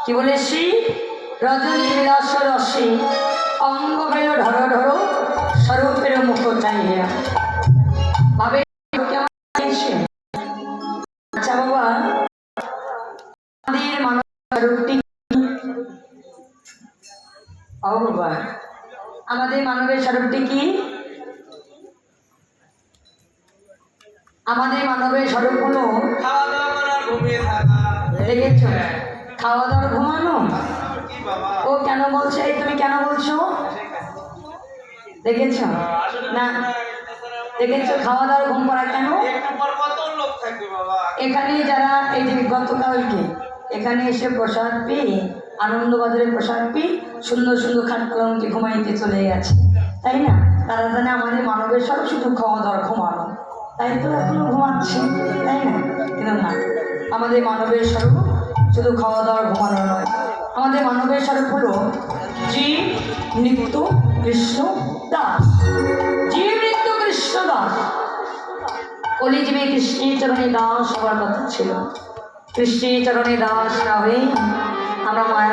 কি বলে শ্রী রজনী বিলাস রসে অঙ্গ গেল ঢরো ঢরো স্বরূপের মুখ চাহিয়া ভাবে আচ্ছা বাবা আমাদের মানব স্বরূপটি বাবা আমাদের মানবের স্বরূপটি কি? আমাদের মানবের স্বরূপ হলো দেখেছ খাওয়া দাওয়া ঘুমানো। ও কেন বলছে? এই তুমি কেন বলছো? দেখেছ না? দেখেছো খাওয়া দাওয়া ঘুম করা কেন? এখানে যারা এই যে গতকালকে এখানে এসে প্রসাদ পেয়ে আনন্দবাজারে প্রসাদ পেয়ে সুন্দর সুন্দর খাট কলমকে ঘুমাইতে চলে গেছে, তাই না? তারা জানে আমাদের মানবের সব শুধু খাওয়া দাওয়া ঘুমানো, তাই তো এখনো ঘুমাচ্ছে, তাই না? কিন্তু না, আমাদের মানবের স্বরূপ শুধু খাওয়া দাওয়া ঘুমানো নয়। আমাদের মানবের স্বরূপ হলো জীব নিত্য কৃষ্ণ দাস। জীব নিত্য কৃষ্ণ দাস। কলিযুগে কৃষ্ণের চরণে দাস হওয়ার কথা ছিল। কৃষ্ণের চরণে দাস না হয়ে আমরা মায়া